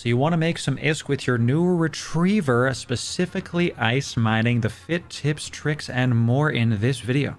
So you want to make some ISK with your new retriever, specifically ice mining, the fit, tips, tricks, and more in this video.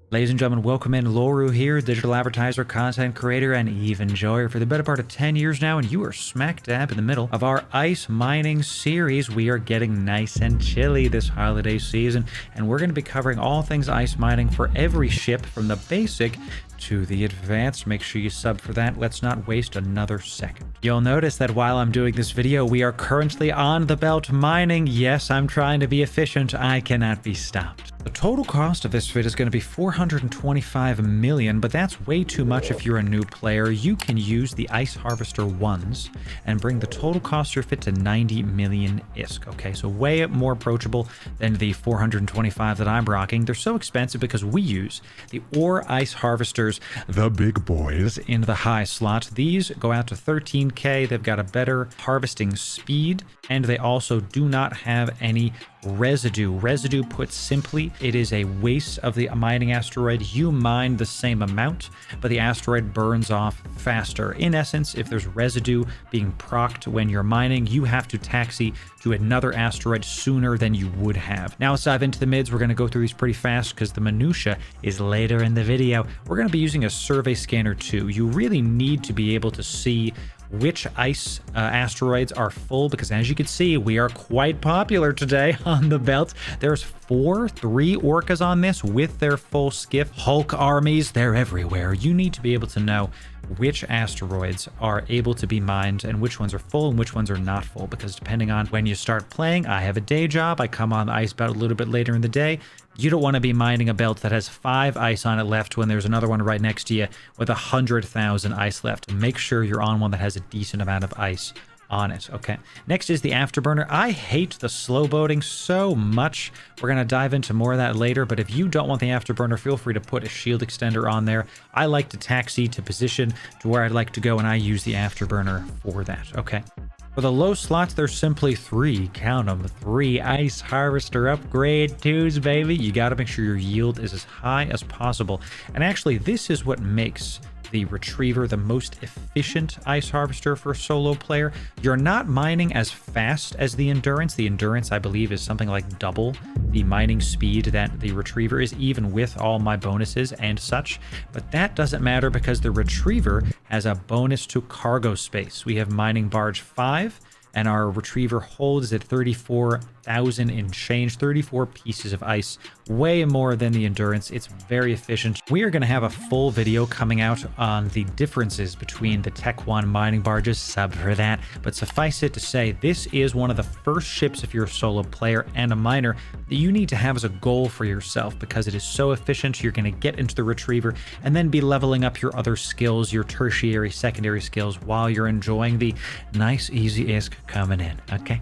Ladies and gentlemen, welcome in. Loru here, digital advertiser, content creator, and even enjoyer for the better part of 10 years now, and you are smack dab in the middle of our ice mining series. We are getting nice and chilly this holiday season, and we're going to be covering all things ice mining for every ship from the basic to the advanced. Make sure you sub for that. Let's not waste another second. You'll notice that while I'm doing this video, we are currently on the belt mining. Yes, I'm trying to be efficient. I cannot be stopped. The total cost of this vid is going to be 425 million, but that's way too much if you're a new player. You can use the Ice Harvester ones and bring the total cost of your fit to 90 million ISK. Okay, so way more approachable than the 425 that I'm rocking. They're so expensive because we use the Ore Ice Harvesters, the big boys, in the high slot. These go out to 13k. They've got a better harvesting speed, and they also do not have any residue. Residue, put simply, it is a waste of the mining asteroid. You mine the same amount, but the asteroid burns off faster. In essence, if there's residue being procced when you're mining, you have to taxi to another asteroid sooner than you would have. Now let's dive into the mids. We're going to go through these pretty fast because the minutia is later in the video. We're going to be using a survey scanner too. You really need to be able to see which ice asteroids are full, because as you can see, we are quite popular today on the belt. There's three orcas on this with their full skiff. Hulk armies, they're everywhere. You need to be able to know which asteroids are able to be mined and which ones are full and which ones are not full, because depending on when you start playing, I have a day job, I come on the ice belt a little bit later in the day. You don't want to be mining a belt that has 5 ice on it left when there's another one right next to you with 100,000 ice left. Make sure you're on one that has a decent amount of ice on it. Okay, next is the Afterburner. I hate the slow boating so much. We're going to dive into more of that later, but if you don't want the Afterburner, feel free to put a shield extender on there. I like to taxi to position to where I'd like to go, and I use the Afterburner for that. Okay. For the low slots, there's simply 3, count them, 3 Ice Harvester upgrade 2s, baby. You got to make sure your yield is as high as possible. And actually, this is what makes the Retriever the most efficient ice harvester for a solo player. You're not mining as fast as the Endurance. The Endurance, I believe, is something like double the mining speed that the Retriever is, even with all my bonuses and such. But that doesn't matter because the Retriever has a bonus to cargo space. We have mining Barge 5, and our Retriever holds at 34,000 and change, 34 pieces of ice, way more than the Endurance. It's very efficient. We are going to have a full video coming out on the differences between the Tech 1 mining barges, sub for that, but suffice it to say, this is one of the first ships, if you're a solo player and a miner, that you need to have as a goal for yourself, because it is so efficient. You're going to get into the Retriever and then be leveling up your other skills, your tertiary, secondary skills, while you're enjoying the nice, easy ISK coming in. Okay,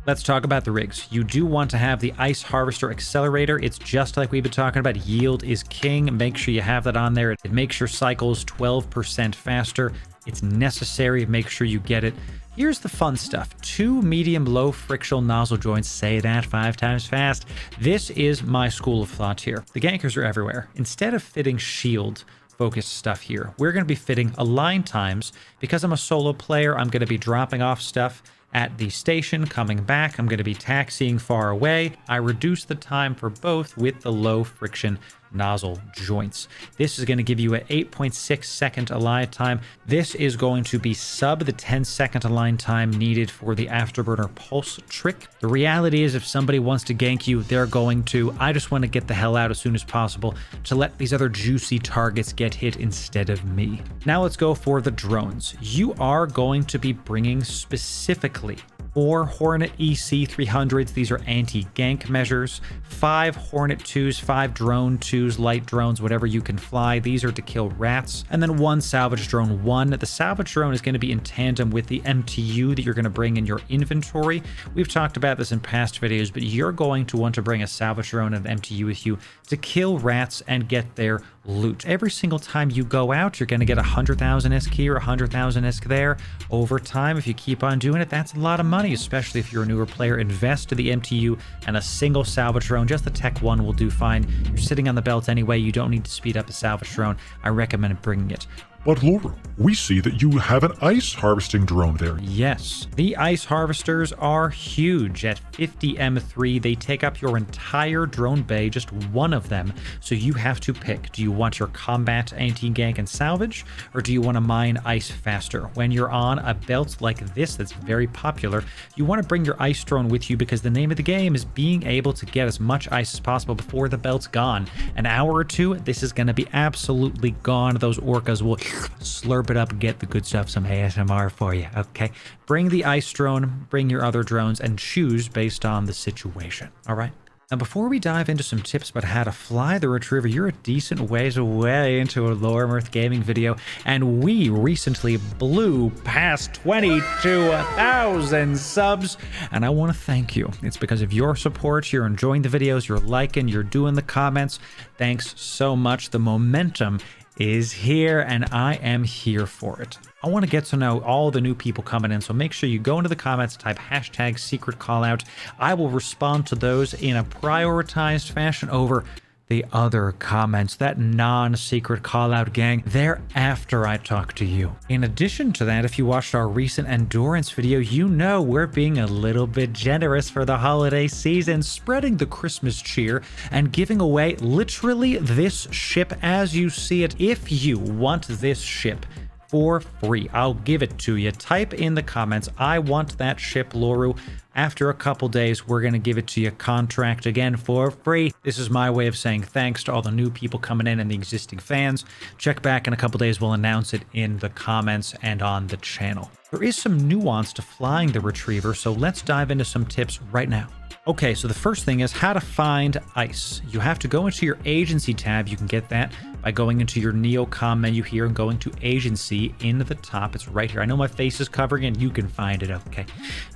let's talk about the rigs. You do want to have the Ice Harvester Accelerator. It's just like we've been talking about. Yield is king. Make sure you have that on there. It makes your cycles 12% faster. It's necessary. Make sure you get it. Here's the fun stuff. 2 medium low frictional nozzle joints. Say that 5 times fast. This is my school of thought here. The gankers are everywhere. Instead of fitting shield focused stuff here, we're going to be fitting align times. Because I'm a solo player, I'm going to be dropping off stuff at the station, coming back. I'm going to be taxiing far away. I reduce the time for both with the low friction nozzle joints. This is going to give you an 8.6 second align time. This is going to be sub the 10-second align time needed for the Afterburner pulse trick. The reality is, if somebody wants to gank you, they're going to. I just want to get the hell out as soon as possible to let these other juicy targets get hit instead of me. Now let's go for the drones. You are going to be bringing specifically 4 Hornet EC-300s. These are anti-gank measures. 5 Hornet IIs, 5 Drone IIs, light drones, whatever you can fly. These are to kill rats. And then 1 Salvage Drone I. The Salvage Drone is going to be in tandem with the MTU that you're going to bring in your inventory. We've talked about this in past videos, but you're going to want to bring a Salvage Drone and an MTU with you to kill rats and get their loot. Every single time you go out, you're going to get 100,000 ISK here, 100,000 ISK there. Over time, if you keep on doing it, that's a lot of money, especially if you're a newer player. Invest to the MTU and a single Salvage Drone. Just the Tech 1 will do fine. You're sitting on the belt anyway. You don't need to speed up a Salvage Drone. I recommend bringing it. But Loru, we see that you have an ice harvesting drone there. Yes, the ice harvesters are huge. At 50 M3, they take up your entire drone bay, just one of them. So you have to pick. Do you want your combat, anti-gank, and salvage? Or do you want to mine ice faster? When you're on a belt like this that's very popular, you want to bring your ice drone with you because the name of the game is being able to get as much ice as possible before the belt's gone. An hour or two, this is going to be absolutely gone. Those orcas will slurp it up and get the good stuff, some ASMR for you. Okay, bring the ice drone, bring your other drones, and choose based on the situation. All right. Now, before we dive into some tips about how to fly the Retriever, you're a decent ways away into a Loru gaming video, and we recently blew past 22,000 subs, and I want to thank you. It's because of your support. You're enjoying the videos, you're liking, you're doing the comments. Thanks so much. The momentum is here, and I am here for it. I want to get to know all the new people coming in, so make sure you go into the comments, type hashtag secret callout. I will respond to those in a prioritized fashion over the other comments, that non-secret callout gang. They're after I talk to you. In addition to that, if you watched our recent endurance video, you know we're being a little bit generous for the holiday season, spreading the Christmas cheer and giving away literally this ship as you see it. If you want this ship for free, I'll give it to you. Type in the comments, I want that ship, Loru. After a couple days, we're going to give it to you contract again for free. This is my way of saying thanks to all the new people coming in and the existing fans. Check back in a couple days. We'll announce it in the comments and on the channel. There is some nuance to flying the Retriever, so let's dive into some tips right now. Okay, so the first thing is how to find ice. You have to go into your agency tab. You can get that by going into your Neocom menu here and going to agency in the top. It's right here. I know my face is covering it. You can find it. Okay,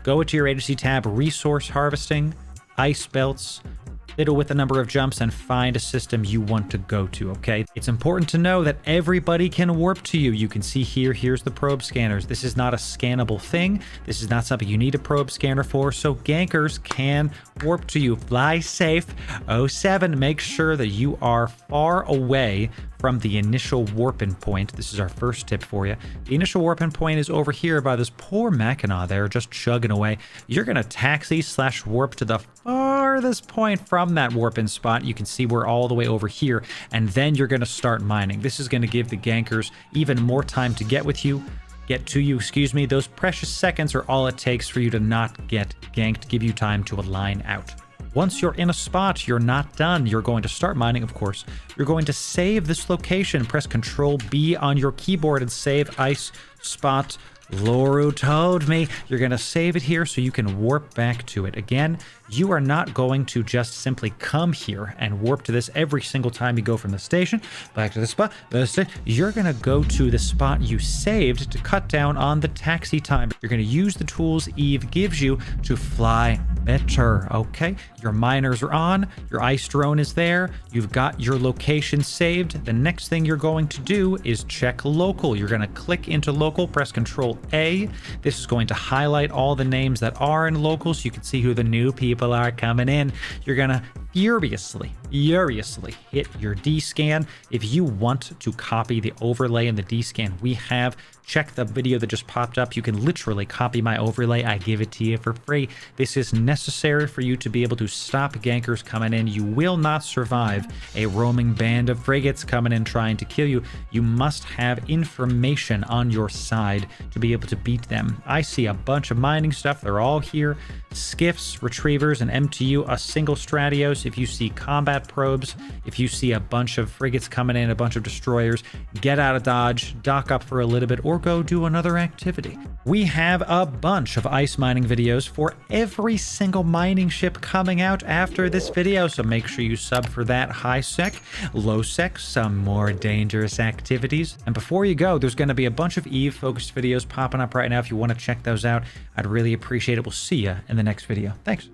go into your agency tab, resource harvesting, ice belts, fiddle with the number of jumps, and find a system you want to go to. Okay, it's important to know that everybody can warp to you. You can see here, here's the probe scanners. This is not a scannable thing. This is not something you need a probe scanner for, so gankers can warp to you. Fly safe. 07, make sure that you are far away from the initial warping point. This is our first tip for you. The initial warping point is over here by this poor Mackinaw there, just chugging away. You're going to taxi / warp to the farthest point from that warping spot. You can see we're all the way over here, and then you're going to start mining. This is going to give the gankers even more time to get to you, excuse me. Those precious seconds are all it takes for you to not get ganked, give you time to align out. Once you're in a spot, you're not done. You're going to start mining, of course. You're going to save this location. Press Control B on your keyboard and save ice spot. Loru told me. You're going to save it here so you can warp back to it. Again, you are not going to just simply come here and warp to this every single time you go from the station back to the spot. You're going to go to the spot you saved to cut down on the taxi time. You're going to use the tools Eve gives you to fly better. Okay, your miners are on, your ice drone is there, you've got your location saved. The next thing you're going to do is check local. You're going to click into local, press Control A. This is going to highlight all the names that are in local so you can see who the new people are coming in. You're going to furiously hit your D-scan. If you want to copy the overlay in the D-scan we have, check the video that just popped up. You can literally copy my overlay. I give it to you for free. This is necessary for you to be able to stop gankers coming in. You will not survive a roaming band of frigates coming in trying to kill you. You must have information on your side to be able to beat them. I see a bunch of mining stuff. They're all here. Skiffs, retrievers, and MTU, a single Stratios. If you see combat probes, if you see a bunch of frigates coming in, a bunch of destroyers, get out of Dodge, dock up for a little bit, or go do another activity. We have a bunch of ice mining videos for every single mining ship coming out after this video, so make sure you sub for that. High sec, low sec, some more dangerous activities. And before you go, there's going to be a bunch of Eve focused videos popping up right now. If you want to check those out, I'd really appreciate it. We'll see you in the next video. Thanks.